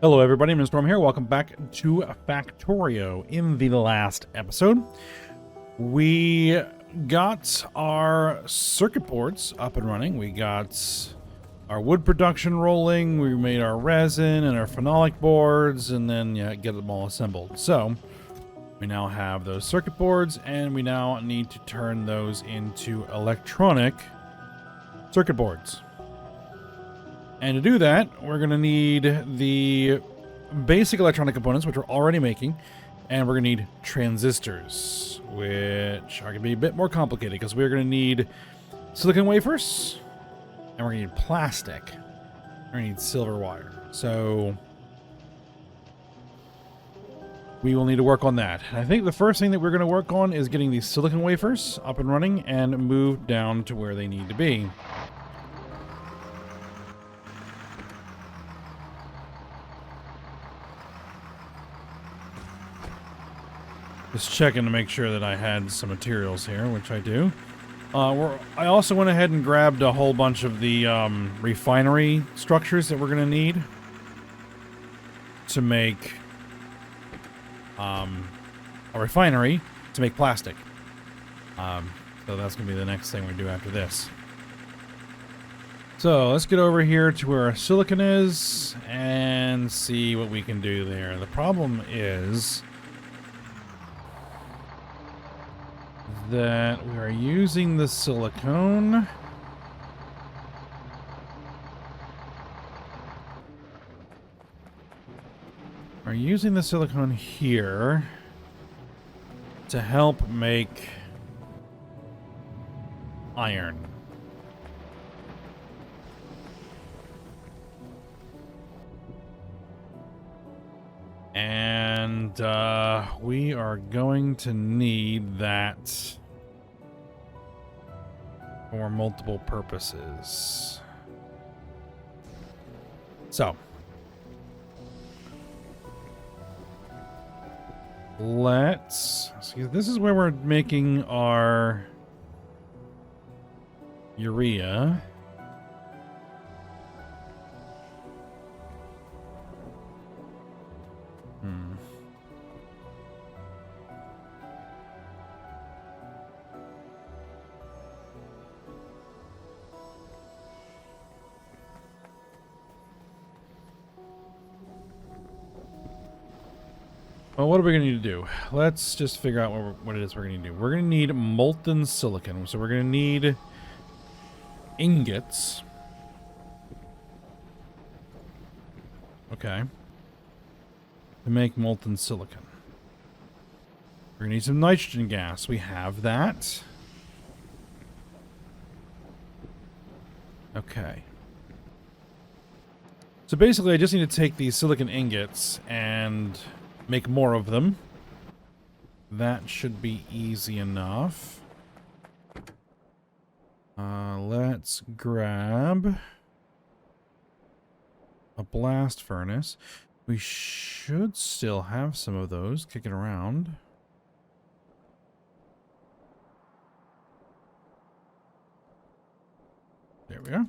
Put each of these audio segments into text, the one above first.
Hello everybody, Mr. Storm here. Welcome back to Factorio. In the last episode, we got our circuit boards up and running. We got our wood production rolling. We made our resin and our phenolic boards, and then get them all assembled. So we now have those circuit boards, and we now need to turn those into electronic circuit boards. And to do that, we're going to need the basic electronic components, which we're already making, and we're going to need transistors, which are going to be a bit more complicated because we're going to need silicon wafers, and we're going to need plastic. We're going to need silver wire. So we will need to work on that. And I think the first thing that we're going to work on is getting these silicon wafers up and running and moved down to where they need to be. Just checking to make sure that I had some materials here, which I do. I also went ahead and grabbed a whole bunch of the refinery structures that we're going to need to make a refinery to make plastic. So that's going to be the next thing we do after this. So let's get over here to where our silicon is and see what we can do there. The problem is that we are using the silicone. We're using the silicone here to help make iron. And we are going to need that for multiple purposes. So let's see. This is where we're making our urea. Well, what are we going to need to do? Let's just figure out what it is we're going to do. We're going to need molten silicon. So we're going to need ingots. Okay. To make molten silicon. We're going to need some nitrogen gas. We have that. Okay. So basically, I just need to take these silicon ingots and make more of them. That should be easy enough. Let's grab a blast furnace. We should still have some of those kicking around. There we are.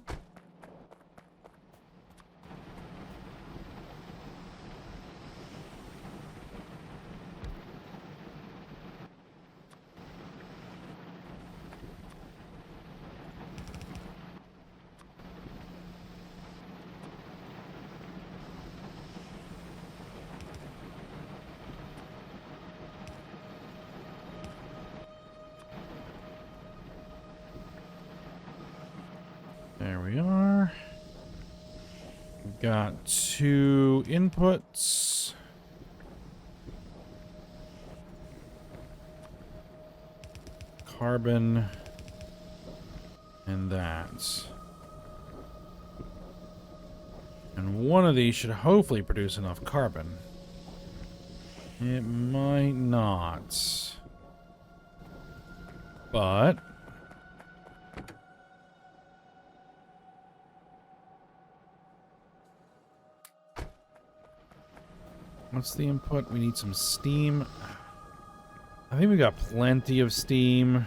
There we are. We've got 2 inputs. Carbon. And that. And one of these should hopefully produce enough carbon. It might not. But what's the input? We need some steam. I think we got plenty of steam.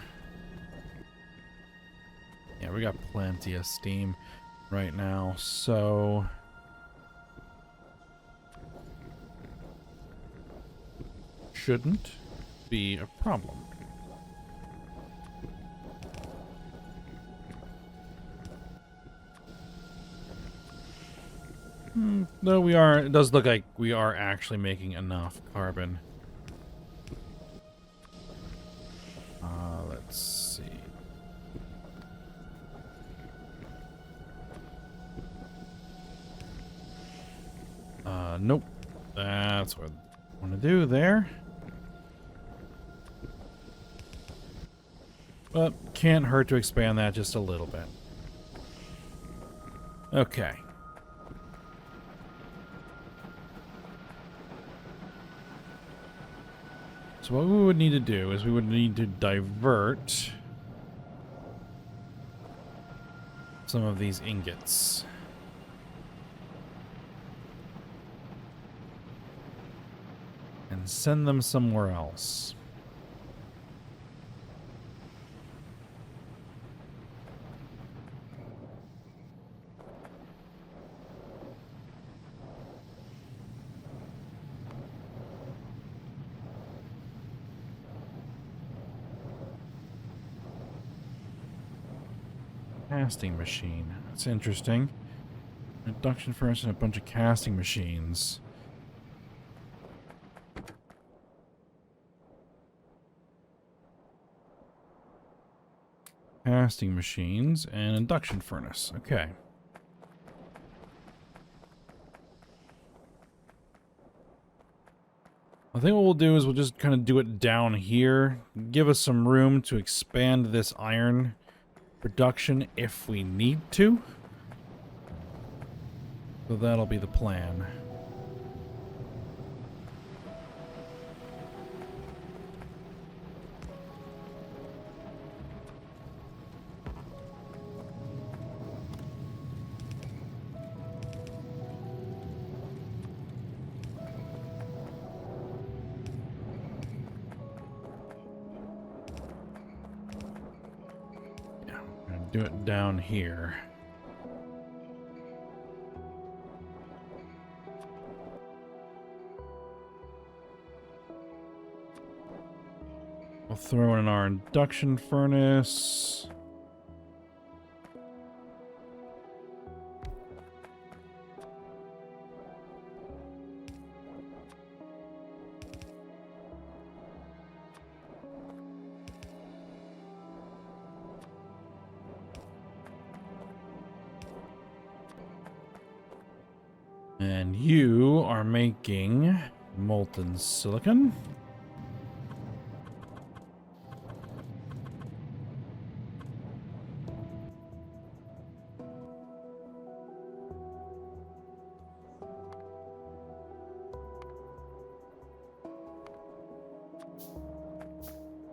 Yeah, we got plenty of steam right now, so shouldn't be a problem. No, we are. It does look like we are actually making enough carbon. Let's see. Nope. That's what I want to do there. But can't hurt to expand that just a little bit. Okay. So what we would need to do is we would need to divert some of these ingots. And send them somewhere else. Casting machine. That's interesting. Induction furnace and a bunch of casting machines. Casting machines and induction furnace. Okay. I think what we'll do is we'll just kind of do it down here. Give us some room to expand this iron production if we need to. So that'll be the plan. Yeah, I'm gonna do it down here. We'll throw in our induction furnace. And you are making molten silicon.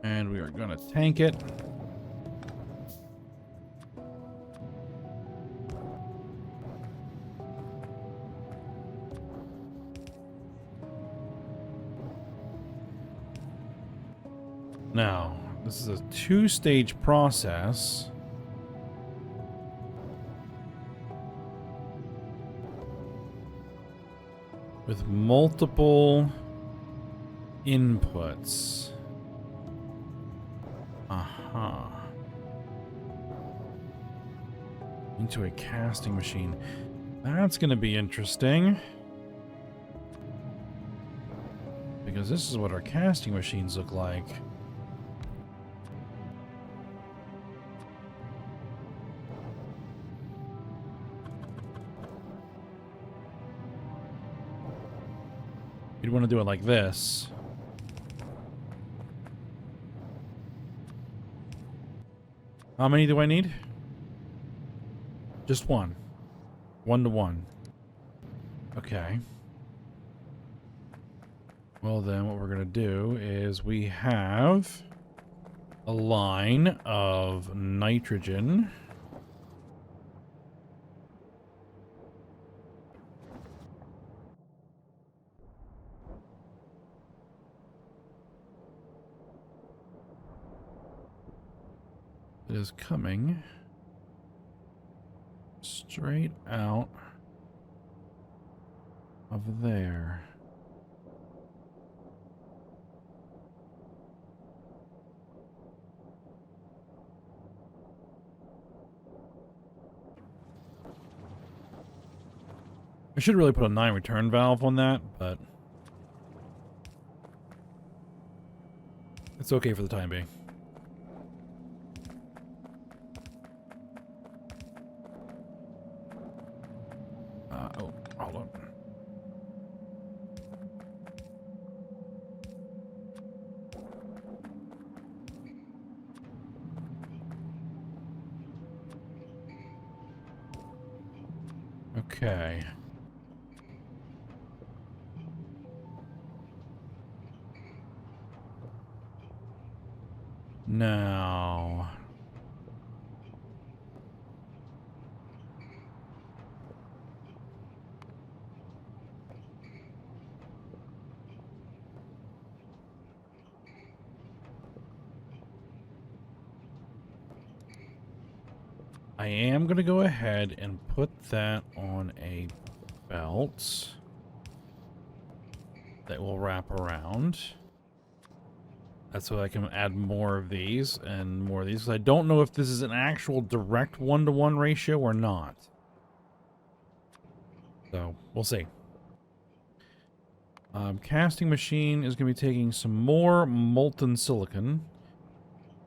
And we are going to tank it. Now, this is a two-stage process. With multiple inputs. Aha. Into a casting machine. That's going to be interesting. Because this is what our casting machines look like. You'd want to do it like this. How many do I need? Just one. 1 to 1. Okay. Well then, what we're going to do is we have a line of nitrogen. It is coming straight out of there. I should really put a 9 return valve on that, but it's okay for the time being. Oh, hold on. Okay. Now, I am going to go ahead and put that on a belt that will wrap around. That's so I can add more of these and more of these. 'Cause I don't know if this is an actual direct 1-to-1 ratio or not. So, we'll see. Casting machine is going to be taking some more molten silicon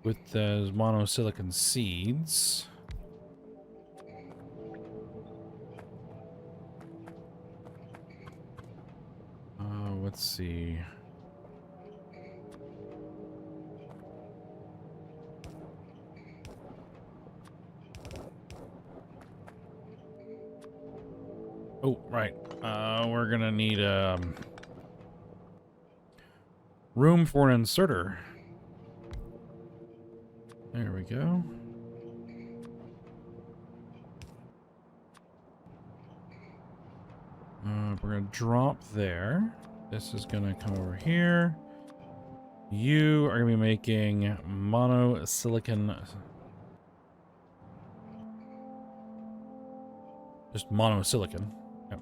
with those monosilicon seeds. Let's see. Oh, right. We're gonna need room for an inserter. There we go. We're gonna drop there. This is gonna come over here. You are gonna be making monosilicon. Just monosilicon. Yep.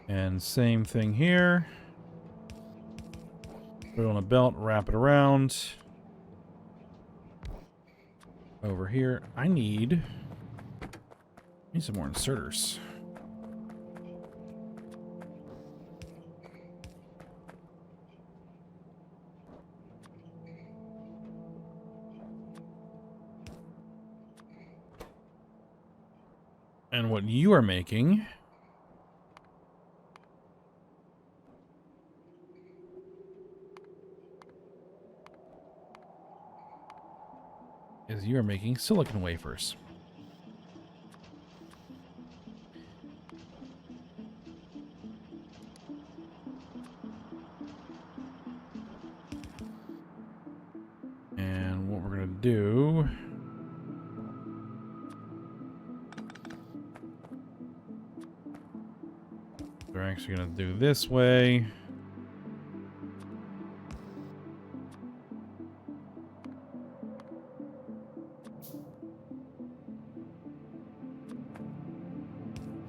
And same thing here. Put it on a belt, wrap it around. Over here, I need some more inserters. And what you are making is you are making silicon wafers. And what we're going to do we're actually going to do this way.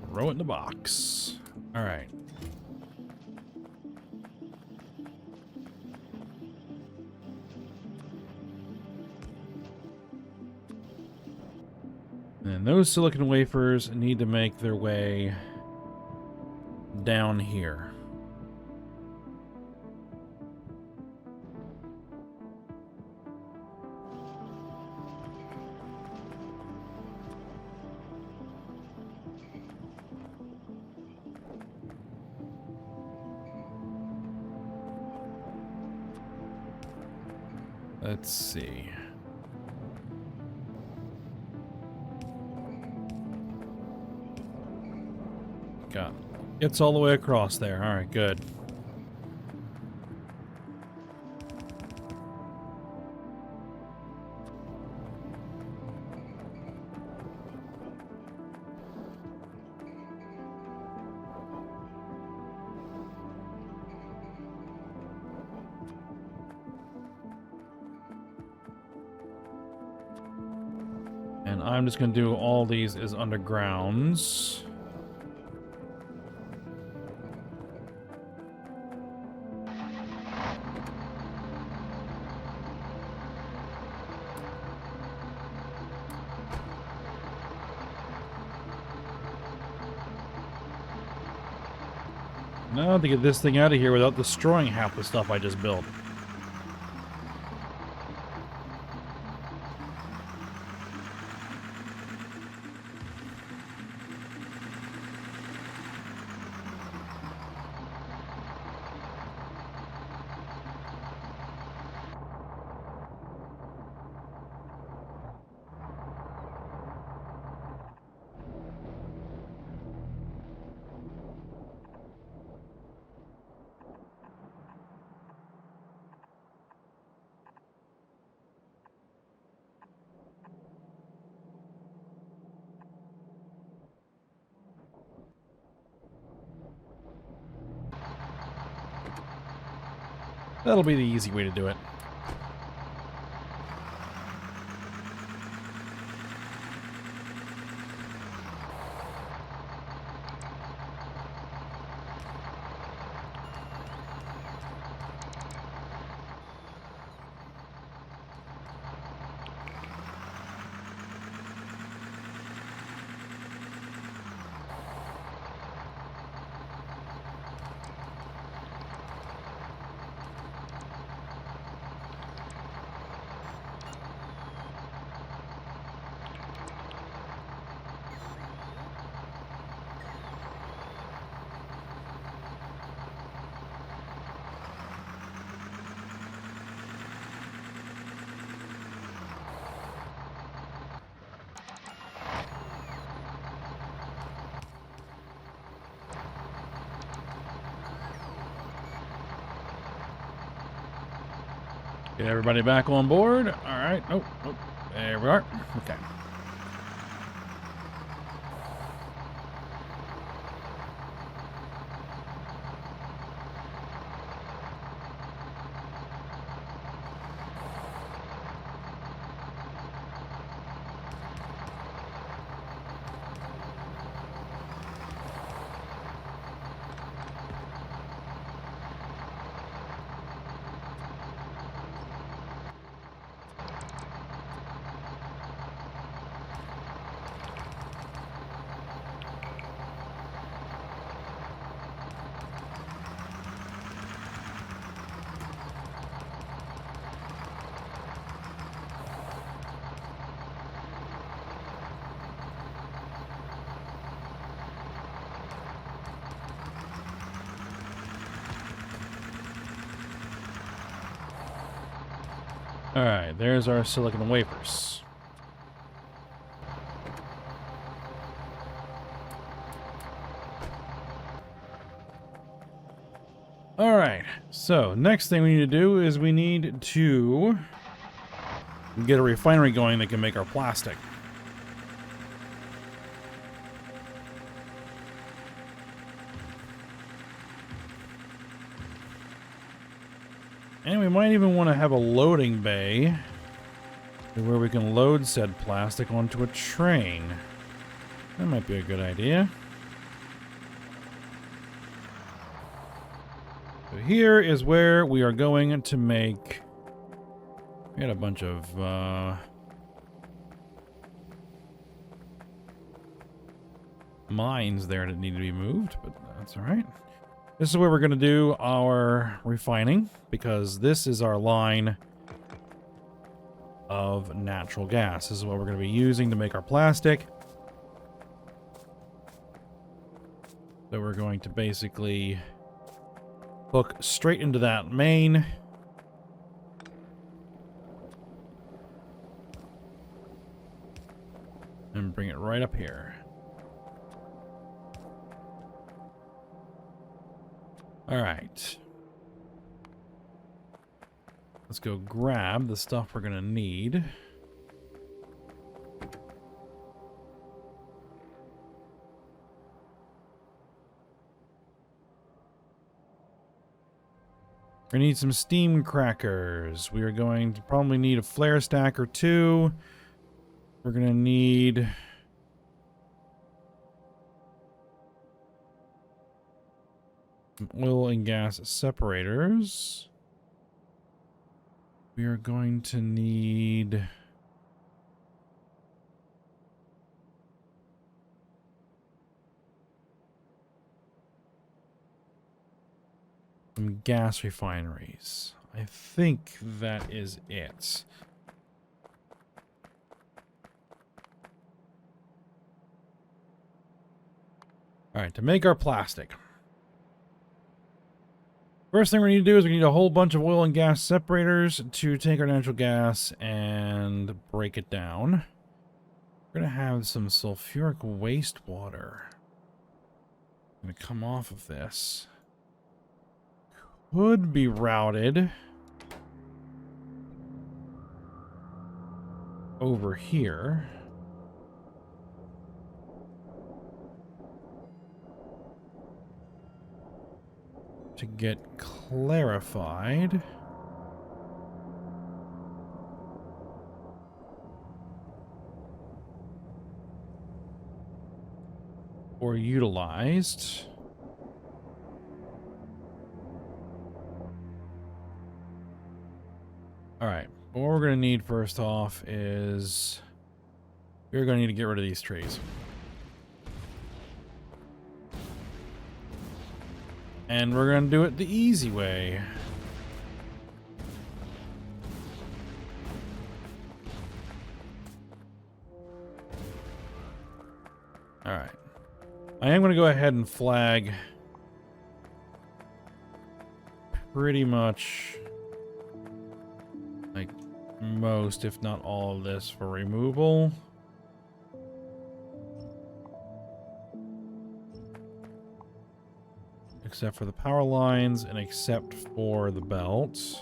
Throw it in the box. All right. And those silicon wafers need to make their way down here. Let's see. Gets all the way across there. All right, good. And I'm just going to do all these as undergrounds. Now to get this thing out of here without destroying half the stuff I just built. That'll be the easy way to do it. Get everybody back on board. All right. Oh, oh, there we are. Okay. All right, there's our silicon wafers. All right, so next thing we need to do is we need to get a refinery going that can make our plastic. And we might even want to have a loading bay where we can load said plastic onto a train. That might be a good idea. So here is where we are going to make... We had a bunch of mines there that need to be moved, but that's all right. This is where we're going to do our refining, because this is our line of natural gas. This is what we're going to be using to make our plastic. So we're going to basically hook straight into that main. And bring it right up here. All right. Let's go grab the stuff we're going to need. We need some steam crackers. We are going to probably need a flare stack or two. We're going to need... oil and gas separators. We are going to need... some gas refineries. I think that is it. Alright, to make our plastic. First thing we need to do is we need a whole bunch of oil and gas separators to take our natural gas and break it down. We're going to have some sulfuric wastewater. Going to come off of this. Could be routed over here. To get clarified. Or utilized. Alright, what we're going to need first off is we're going to need to get rid of these trees. And we're going to do it the easy way. Alright. I am going to go ahead and flag pretty much like most, if not all of this for removal. Except for the power lines and except for the belts.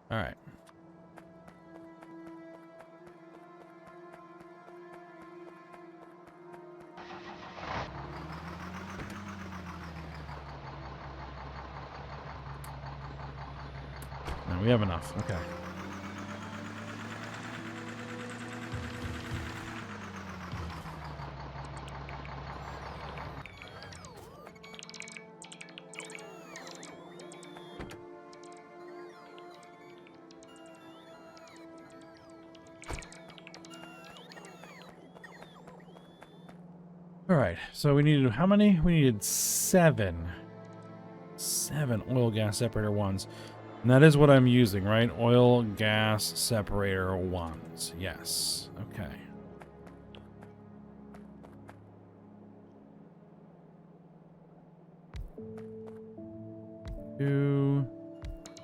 All right. We have enough. Okay. All right. So we needed how many? We needed 7. 7 oil gas separator ones. And that is what I'm using, right? Oil, gas, separator, ones. Yes. Okay. Two,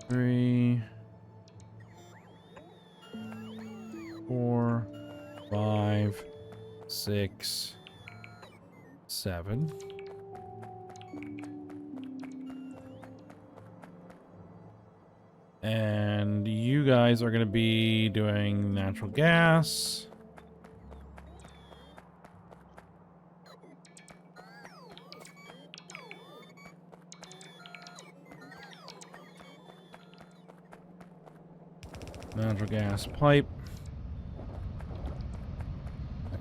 3, 4, 5, 6, 7. And you guys are going to be doing natural gas. Natural gas pipe.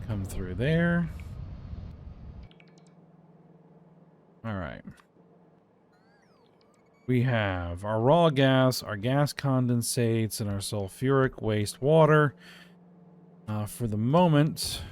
Come through there. All right. We have our raw gas, our gas condensates, and our sulfuric wastewater. For the moment,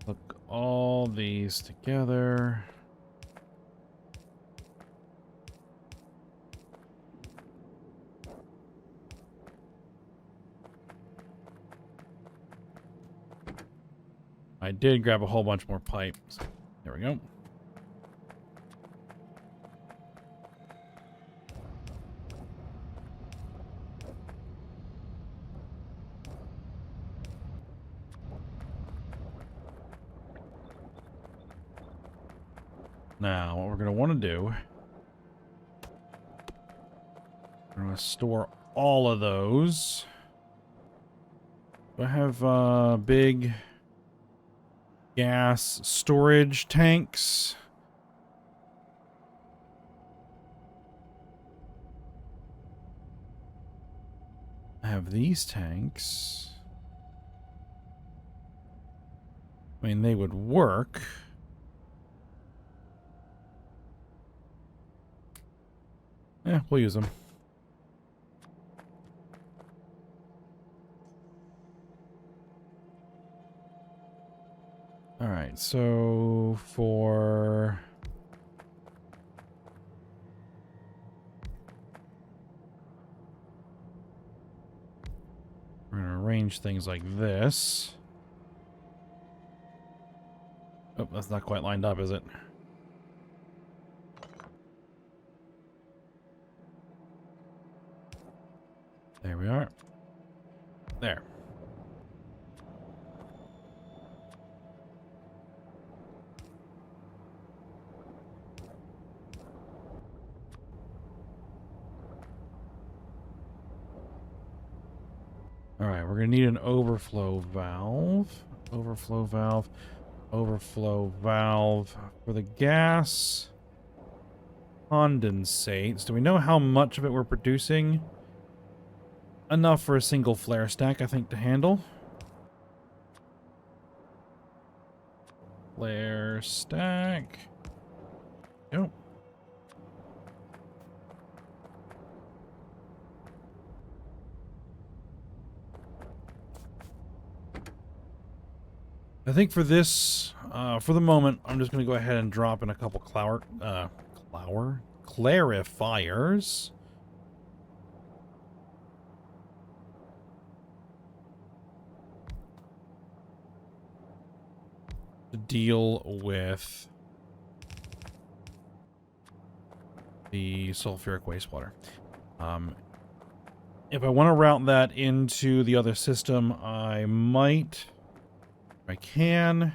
look all these together. I did grab a whole bunch more pipes. There we go. Now, what we're going to want to do, we're going to store all of those. Do I have big gas storage tanks? I have these tanks. I mean, they would work. Yeah, we'll use them. All right, so for... we're going to arrange things like this. Oh, that's not quite lined up, is it? There we are. There. All right, we're going to need an overflow valve. Overflow valve. Overflow valve for the gas condensates. Do we know how much of it we're producing? Enough for a single flare stack, I think, to handle. Flare stack. Yep. I think for this, for the moment, I'm just going to go ahead and drop in a couple clarifiers. To deal with the sulfuric wastewater. If I want to route that into the other system, I might... I can.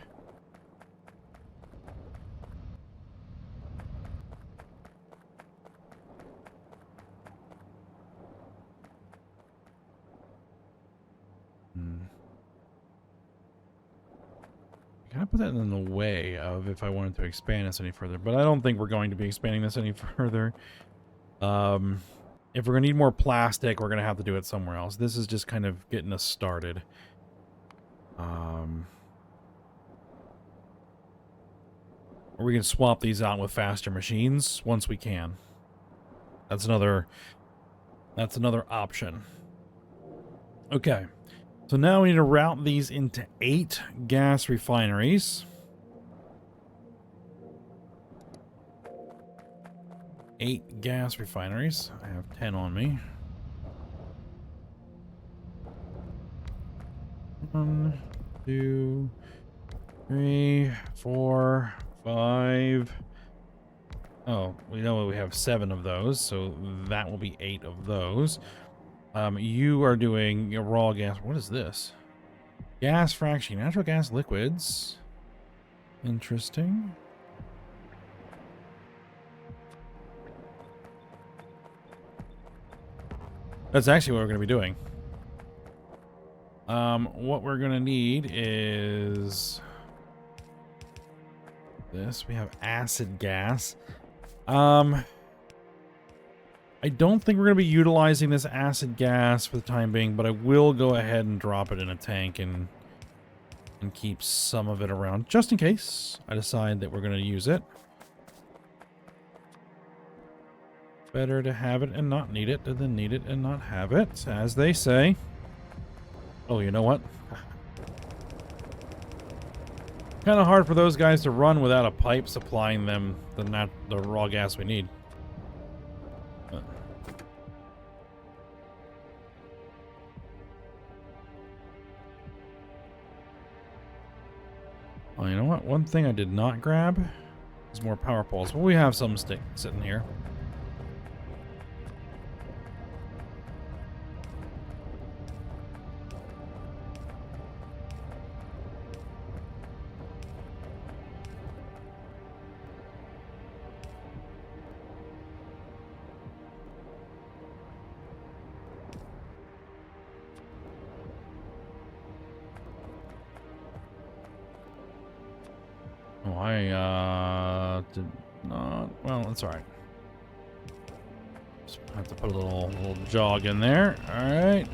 I kind of put that in the way of if I wanted to expand this any further, but I don't think we're going to be expanding this any further. If we're going to need more plastic, we're going to have to do it somewhere else. This is just kind of getting us started. Or we can swap these out with faster machines once we can. That's another option. Okay. So now we need to route these into 8 gas refineries. 8 gas refineries. I have 10 on me. 1, 2, 3, 4, 5. Oh, we know we have 7 of those, so that will be 8 of those. You are doing your raw gas. What is this? Gas fraction, natural gas liquids. Interesting. That's actually what we're going to be doing. What we're going to need is this. We have acid gas. I don't think we're going to be utilizing this acid gas for the time being, but I will go ahead and drop it in a tank and keep some of it around just in case I decide that we're going to use it. Better to have it and not need it than need it and not have it, as they say. Oh, you know what? Kind of hard for those guys to run without a pipe supplying them the raw gas we need. Oh, you know what? One thing I did not grab is more power poles. Well, we have some sitting here. Oh, I did not. Well, that's all right. Just have to put a little jog in there. All right.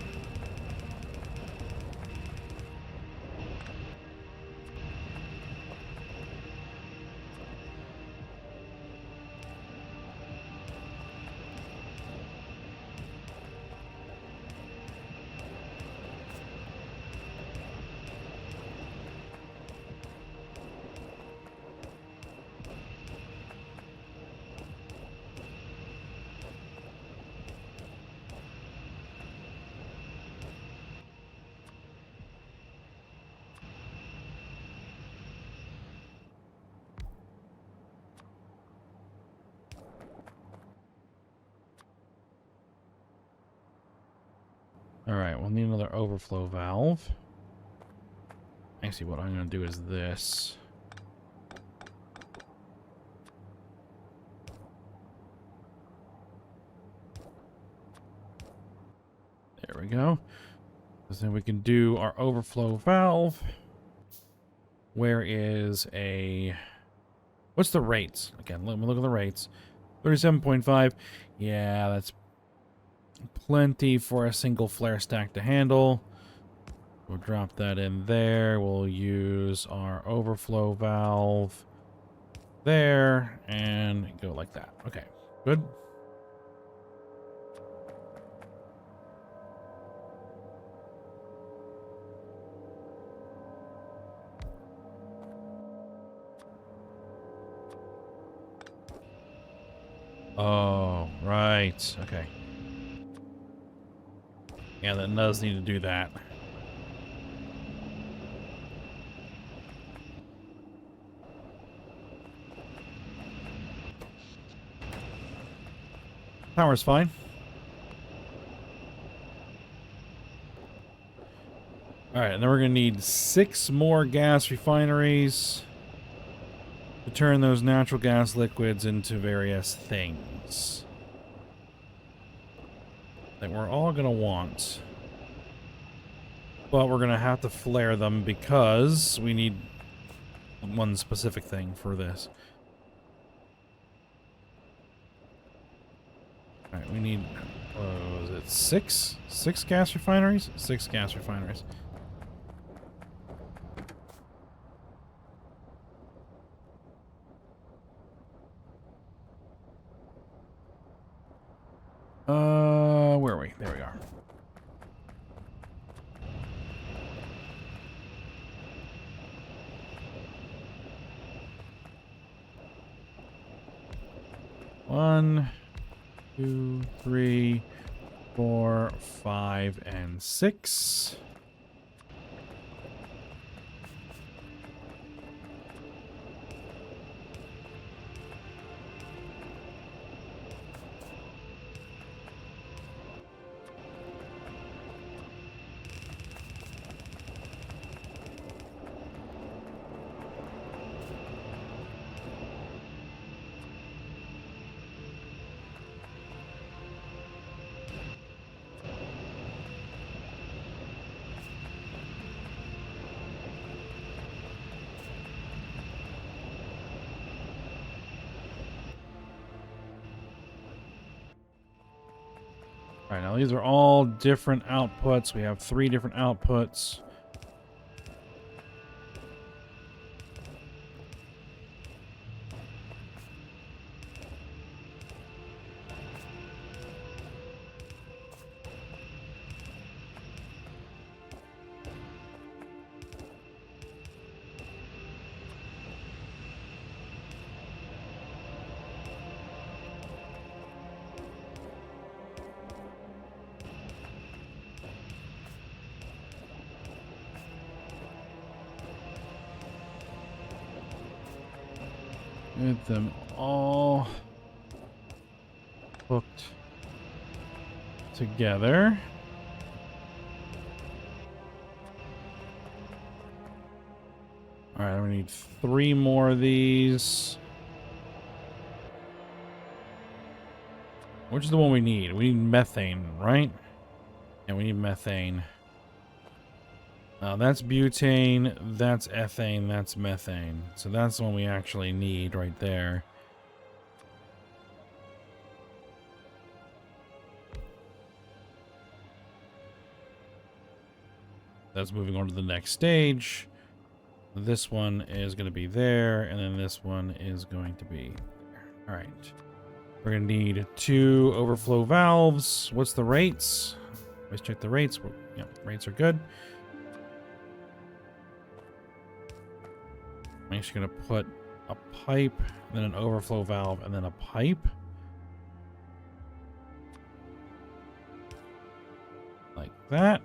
All right, we'll need another overflow valve. Actually, what I'm going to do is this. There we go. So then we can do our overflow valve. Where is a... What's the rates? Again, let me look at the rates. 37.5. Yeah, that's plenty for a single flare stack to handle. We'll drop that in there. We'll use our overflow valve there and go like that. Okay, good. Oh, right. Okay. Yeah, that does need to do that. Power's fine. Alright, and then we're going to need 6 more gas refineries to turn those natural gas liquids into various things that we're all going to want. But we're going to have to flare them because we need one specific thing for this. Alright, we need, was it 6? 6 gas refineries? 6 gas refineries. Where are we? There we are. One, 2, 3, 4, 5, and 6. All right, now these are all different outputs. We have 3 different outputs. Get them all hooked together. All right, we need 3 more of these. Which is the one we need? We need methane, right? Yeah, we need methane. That's butane, that's ethane, that's methane. So that's the one we actually need right there. That's moving on to the next stage. This one is going to be there, and then this one is going to be there. All right. We're going to need 2 overflow valves. What's the rates? Let's check the rates. Yeah, rates are good. I'm actually going to put a pipe, then an overflow valve, and then a pipe. Like that.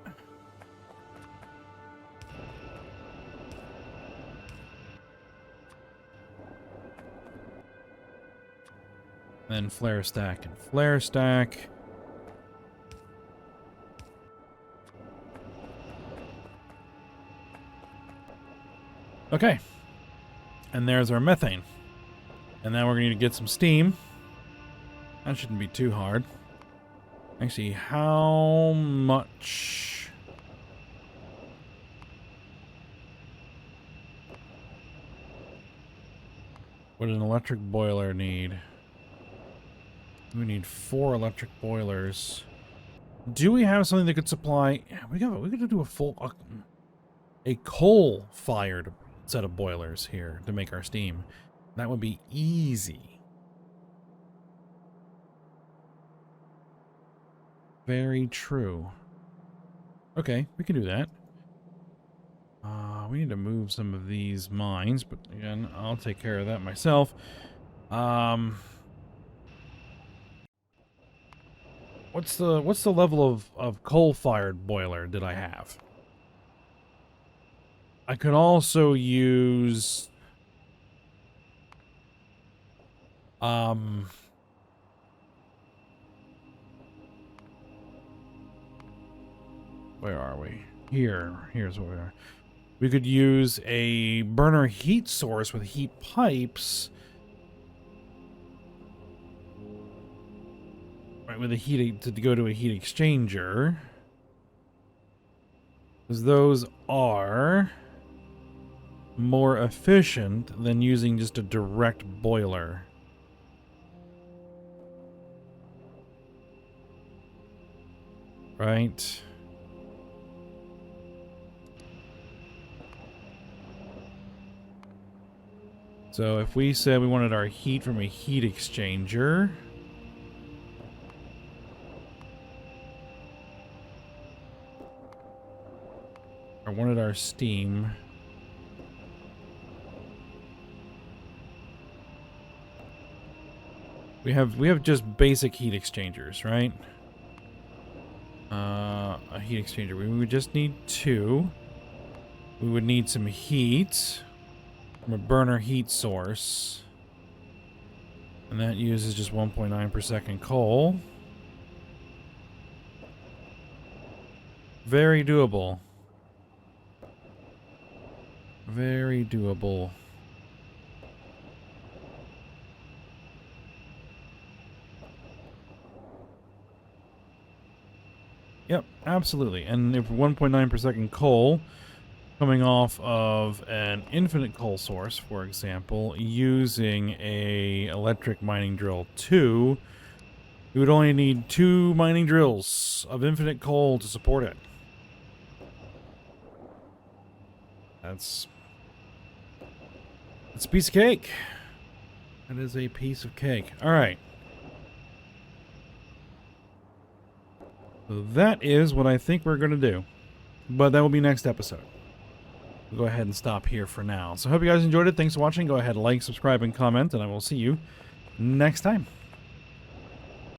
Then flare stack and flare stack. Okay. And there's our methane. And now we're going to get some steam. That shouldn't be too hard. Actually, how much? Would an electric boiler need? We need 4 electric boilers. Do we have something that could supply? We gotta do a full, a coal-fired set of boilers here to make our steam. That would be easy. Very true. Okay, we can do that. We need to move some of these mines, but again, I'll take care of that myself. What's the level of coal-fired boiler did I have? I could also use where are we? Here's where we are. We could use a burner heat source with heat pipes. Right, with a heat to go to a heat exchanger. Because those are more efficient than using just a direct boiler. Right? So if we said we wanted our heat from a heat exchanger, or wanted our steam, we have just basic heat exchangers, right? A heat exchanger. We would just need 2. We would need some heat from a burner heat source. And that uses just 1.9 per second coal. Very doable. Very doable. Yep, absolutely. And if 1.9 per second coal coming off of an infinite coal source, for example, using a electric mining drill 2, we would only need 2 mining drills of infinite coal to support it. That's a piece of cake. That is a piece of cake. All right. So that is what I think we're going to do. But that will be next episode. We'll go ahead and stop here for now. So I hope you guys enjoyed it. Thanks for watching. Go ahead, like, subscribe, and comment, and I will see you next time.